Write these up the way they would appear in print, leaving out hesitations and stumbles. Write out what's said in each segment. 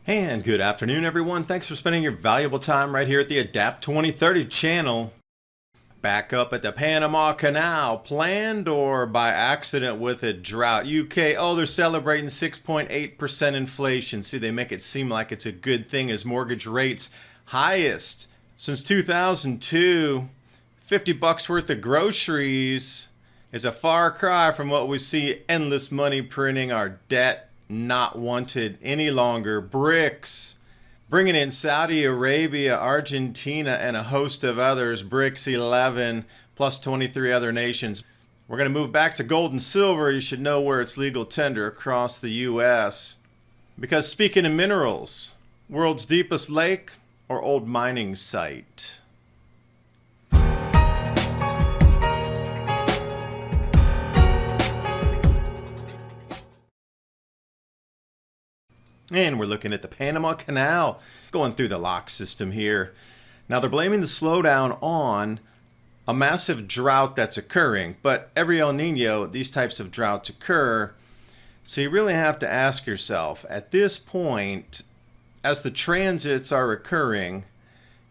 And good afternoon, everyone. Thanks for spending your valuable time right here at the Adapt 2030 channel. Back up at the Panama Canal, planned or by accident with a drought. UK, they're celebrating 6.8% inflation. See, they make it seem like it's a good thing as mortgage rates highest since 2002. $50 worth of groceries is a far cry from what we see, endless money printing, our debt not wanted any longer. BRICS, bringing in Saudi Arabia, Argentina, and a host of others. BRICS 11 plus 23 other nations. We're going to move back to gold and silver. You should know where it's legal tender across the U.S. Because speaking of minerals, world's deepest lake or old mining site? And we're looking at the Panama Canal going through the lock system here. Now they're blaming the slowdown on a massive drought that's occurring, but every El Nino, these types of droughts occur. So you really have to ask yourself, at this point, as the transits are occurring,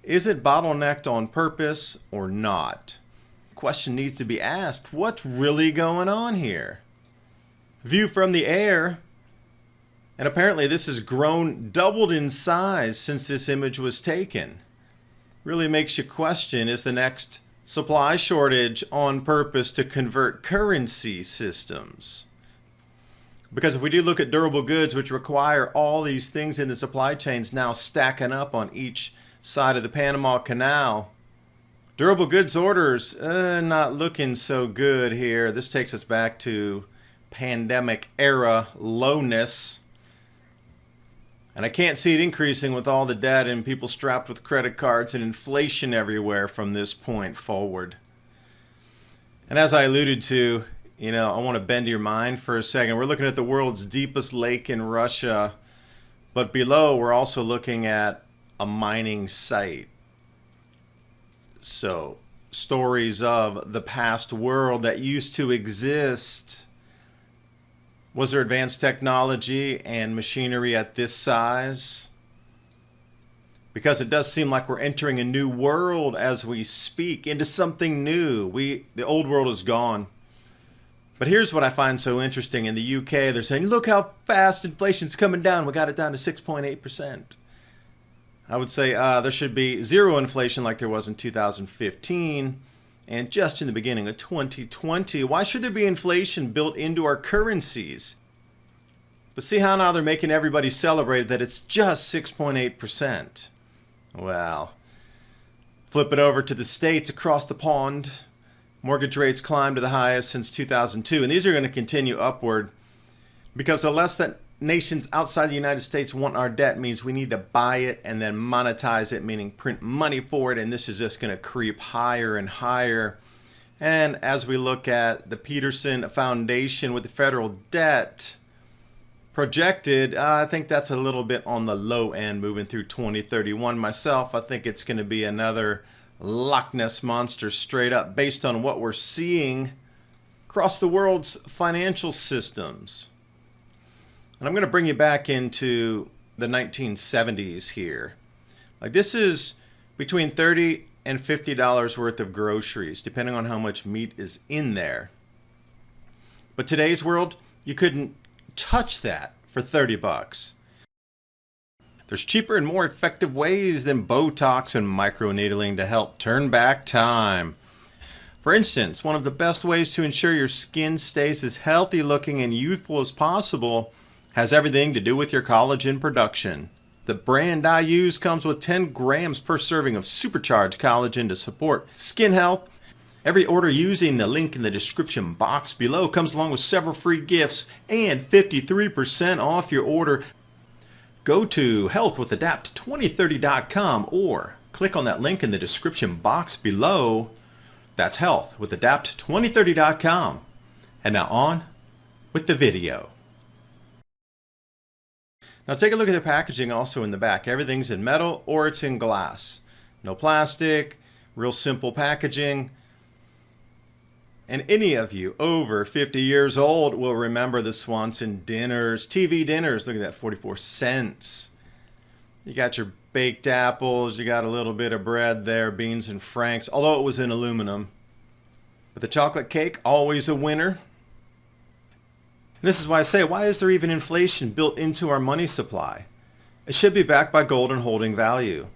is it bottlenecked on purpose or not? The question needs to be asked, what's really going on here? View from the air. And apparently this has doubled in size since this image was taken. Really makes you question, is the next supply shortage on purpose to convert currency systems? Because if we do look at durable goods, which require all these things in the supply chains now stacking up on each side of the Panama Canal, durable goods orders not looking so good here. This takes us back to pandemic era lowness. And I can't see it increasing with all the debt and people strapped with credit cards and inflation everywhere from this point forward. And as I alluded to, I want to bend your mind for a second. We're looking at the world's deepest lake in Russia, but below we're also looking at a mining site. So, stories of the past world that used to exist. Was there advanced technology and machinery at this size? Because it does seem like we're entering a new world as we speak, into something new. The old world is gone. But here's what I find so interesting. In the UK, they're saying, look how fast inflation's coming down. We got it down to 6.8%. I would say there should be zero inflation like there was in 2015. And just in the beginning of 2020, why should there be inflation built into our currencies? But see how now they're making everybody celebrate that it's just 6.8%. Well, flip it over to the States across the pond. Mortgage rates climbed to the highest since 2002. And these are going to continue upward because the less that nations outside the United States want our debt means we need to buy it and then monetize it, meaning print money for it, and this is just going to creep higher and higher. And as we look at the Peterson Foundation with the federal debt projected, I think that's a little bit on the low end moving through 2031. Myself, I think it's going to be another Loch Ness monster straight up based on what we're seeing across the world's financial systems. And I'm going to bring you back into the 1970s here. Like this is between $30 and $50 worth of groceries, depending on how much meat is in there. But today's world, you couldn't touch that for $30. There's cheaper and more effective ways than Botox and microneedling to help turn back time. For instance, one of the best ways to ensure your skin stays as healthy looking and youthful as possible has everything to do with your collagen production. The brand I use comes with 10 grams per serving of supercharged collagen to support skin health. Every order using the link in the description box below comes along with several free gifts and 53% off your order. Go to healthwithadapt2030.com or click on that link in the description box below. That's healthwithadapt2030.com. And now on with the video. Now take a look at the packaging also in the back. Everything's in metal or it's in glass. No plastic, real simple packaging. And any of you over 50 years old will remember the Swanson dinners, TV dinners. Look at that, 44 cents. You got your baked apples, you got a little bit of bread there, beans and franks, although it was in aluminum. But the chocolate cake, always a winner. And this is why I say, why is there even inflation built into our money supply? It should be backed by gold and holding value.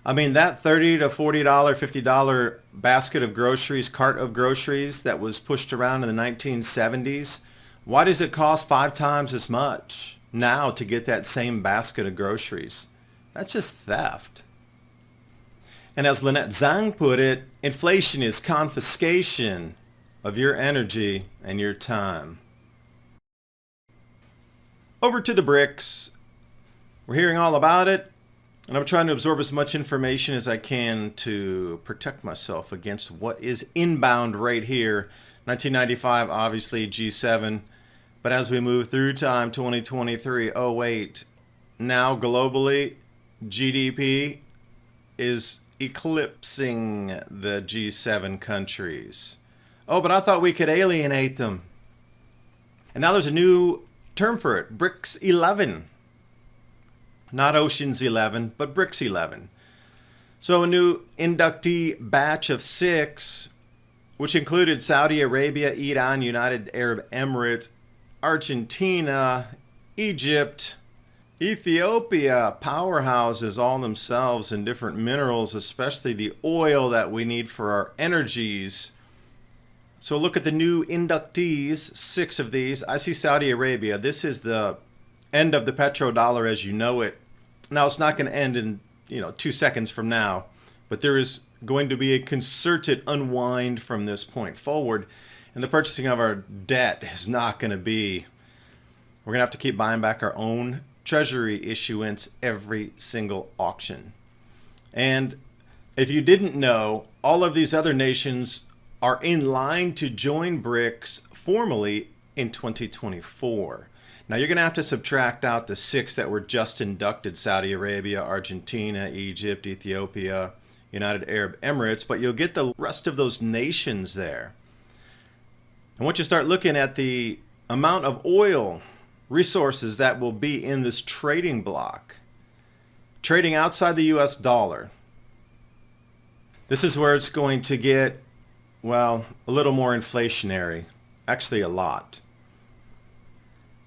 I mean, that $30 to $40, $50 basket of groceries, cart of groceries that was pushed around in the 1970s, why does it cost 5 times as much now to get that same basket of groceries? That's just theft. And as Lynette Zhang put it, inflation is confiscation of your energy and your time. Over to the BRICS. We're hearing all about it, and I'm trying to absorb as much information as I can to protect myself against what is inbound right here. 1995, obviously G7, but as we move through time, 2023, oh wait, now globally, GDP is eclipsing the G7 countries. Oh, but I thought we could alienate them. And now there's a new term for it, BRICS 11. Not Ocean's 11, but BRICS 11. So a new inductee batch of 6, which included Saudi Arabia, Iran, United Arab Emirates, Argentina, Egypt, Ethiopia, powerhouses all themselves in different minerals, especially the oil that we need for our energies. So look at the new inductees, 6 of these. I see Saudi Arabia. This is the end of the petrodollar as you know it. Now it's not going to end in 2 seconds from now, but there is going to be a concerted unwind from this point forward, and the purchasing of our debt is not going to be. We're going to have to keep buying back our own treasury issuance every single auction. And if you didn't know, all of these other nations are in line to join BRICS formally in 2024. Now you're going to have to subtract out the 6 that were just inducted: Saudi Arabia, Argentina, Egypt, Ethiopia, United Arab Emirates, but you'll get the rest of those nations there. And once you start looking at the amount of oil resources that will be in this trading block, trading outside the U.S. dollar, this is where it's going to get, well, a little more inflationary, actually a lot.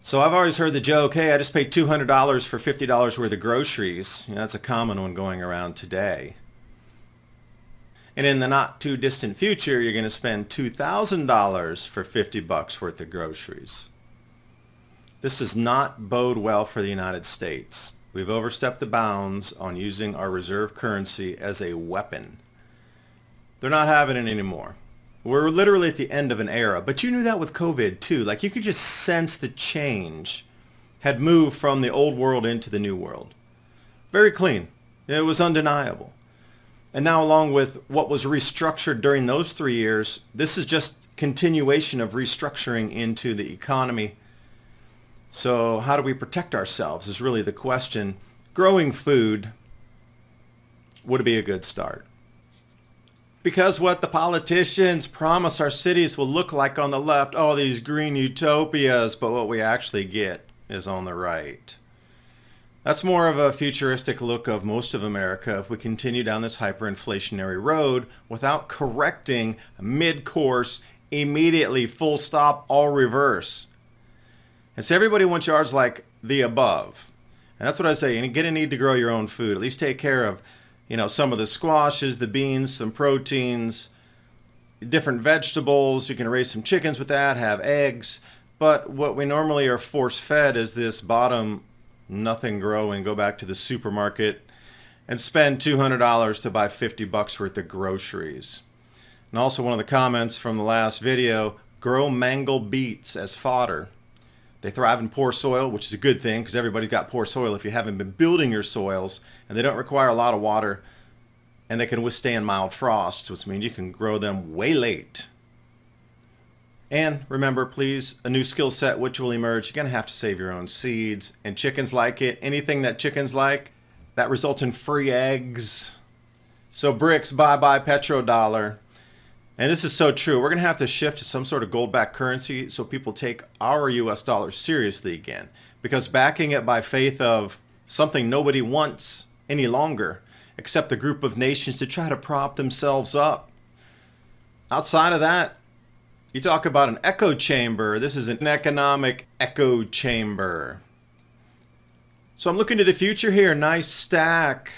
So I've always heard the joke, hey, I just paid $200 for $50 worth of groceries. That's a common one going around today. And in the not too distant future, you're going to spend $2,000 for $50 worth of groceries. This does not bode well for the United States. We've overstepped the bounds on using our reserve currency as a weapon. They're not having it anymore. We're literally at the end of an era, but you knew that with COVID too. Like, you could just sense the change had moved from the old world into the new world. Very clean. It was undeniable. And now, along with what was restructured during those 3 years, this is just continuation of restructuring into the economy. So how do we protect ourselves is really the question. Growing food would be a good start. Because what the politicians promise our cities will look like on the left, oh, these green utopias, but what we actually get is on the right. That's more of a futuristic look of most of America if we continue down this hyperinflationary road without correcting mid-course, immediately, full stop, all reverse. And so everybody wants yards like the above. And that's what I say. You're going to need to grow your own food. At least take care of, some of the squashes, the beans, some proteins, different vegetables. You can raise some chickens with that, have eggs. But what we normally are force-fed is this bottom, nothing growing. Go back to the supermarket and spend $200 to buy $50 worth of groceries. And also one of the comments from the last video, grow mango beets as fodder. They thrive in poor soil, which is a good thing because everybody's got poor soil if you haven't been building your soils, and they don't require a lot of water, and they can withstand mild frosts, which means you can grow them way late. And remember, please, a new skill set which will emerge. You're going to have to save your own seeds, and chickens like it. Anything that chickens like, that results in free eggs. So BRICS, bye-bye petrodollar. And this is so true. We're going to have to shift to some sort of gold-backed currency so people take our U.S. dollars seriously again. Because backing it by faith of something nobody wants any longer, except a group of nations to try to prop themselves up. Outside of that, you talk about an echo chamber. This is an economic echo chamber. So I'm looking to the future here. Nice stack.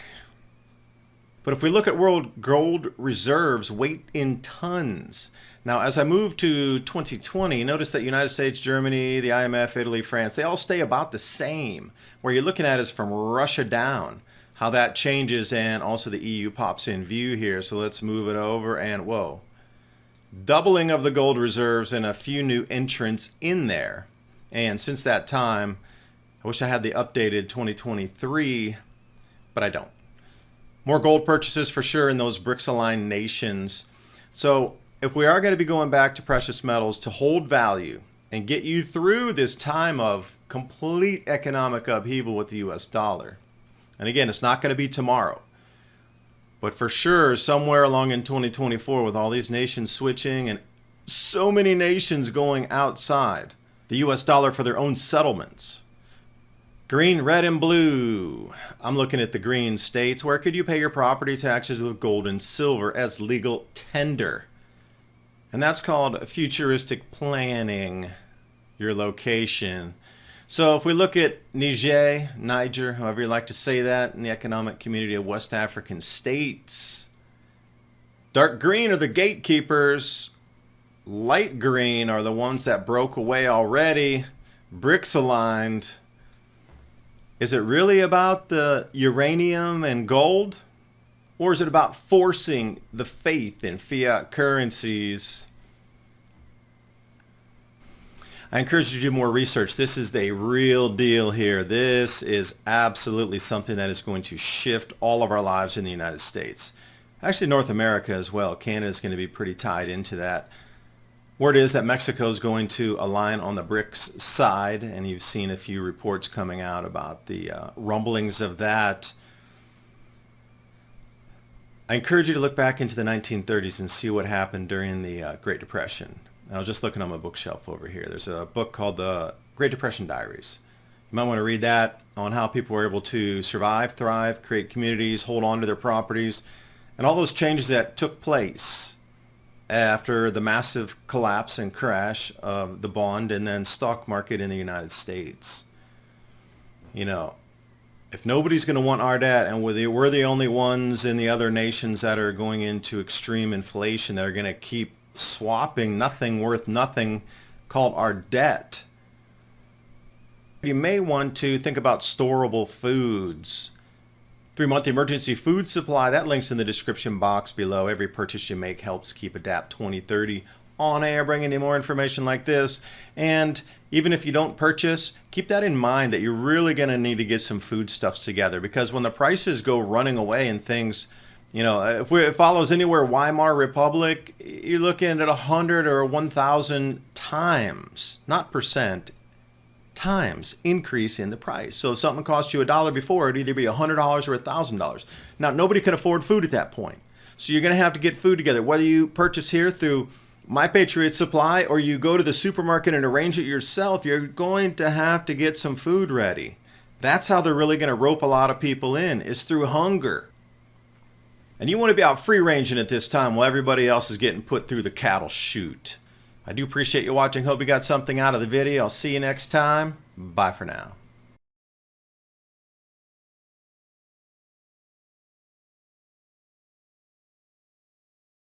But if we look at world gold reserves, weight in tons. Now, as I move to 2020, notice that United States, Germany, the IMF, Italy, France, they all stay about the same. Where you're looking at is from Russia down, how that changes, and also the EU pops in view here. So let's move it over, and whoa. Doubling of the gold reserves and a few new entrants in there. And since that time, I wish I had the updated 2023, but I don't. More gold purchases for sure in those BRICS-aligned nations. So if we are going to be going back to precious metals to hold value and get you through this time of complete economic upheaval with the U.S. dollar, and again, it's not going to be tomorrow, but for sure somewhere along in 2024 with all these nations switching and so many nations going outside the U.S. dollar for their own settlements. Green, red, and blue. I'm looking at the green states. Where could you pay your property taxes with gold and silver as legal tender? And that's called futuristic planning, your location. So if we look at Niger, however you like to say that, in the economic community of West African states, dark green are the gatekeepers. Light green are the ones that broke away already. BRICS aligned. Is it really about the uranium and gold? Or is it about forcing the faith in fiat currencies? I encourage you to do more research. This is the real deal here. This is absolutely something that is going to shift all of our lives in the United States. Actually, North America as well. Canada is going to be pretty tied into that. Word is that Mexico is going to align on the BRICS side, and you've seen a few reports coming out about the rumblings of that. I encourage you to look back into the 1930s and see what happened during the Great Depression. I was just looking on my bookshelf over here. There's a book called The Great Depression Diaries. You might want to read that on how people were able to survive, thrive, create communities, hold on to their properties, and all those changes that took place after the massive collapse and crash of the bond and then stock market in the United States. You know, if nobody's going to want our debt, and we're the only ones in the other nations that are going into extreme inflation that are going to keep swapping nothing worth nothing called our debt, you may want to think about Storable Foods. 3-month emergency food supply, that link's in the description box below. Every purchase you make helps keep ADAPT 2030 on air, bringing you more information like this. And even if you don't purchase, keep that in mind that you're really going to need to get some foodstuffs together, because when the prices go running away and things, you know, if it follows anywhere Weimar Republic, you're looking at 100 or 1,000 times, not percent, times increase in the price. So if something cost you $1 before, it'd either be $100 or $1,000. Now, nobody can afford food at that point. So you're going to have to get food together, whether you purchase here through My Patriot Supply or you go to the supermarket and arrange it yourself. You're going to have to get some food ready. That's how they're really going to rope a lot of people in, is through hunger. And you want to be out free ranging at this time while everybody else is getting put through the cattle chute. I do appreciate you watching. Hope you got something out of the video. I'll see you next time. Bye for now.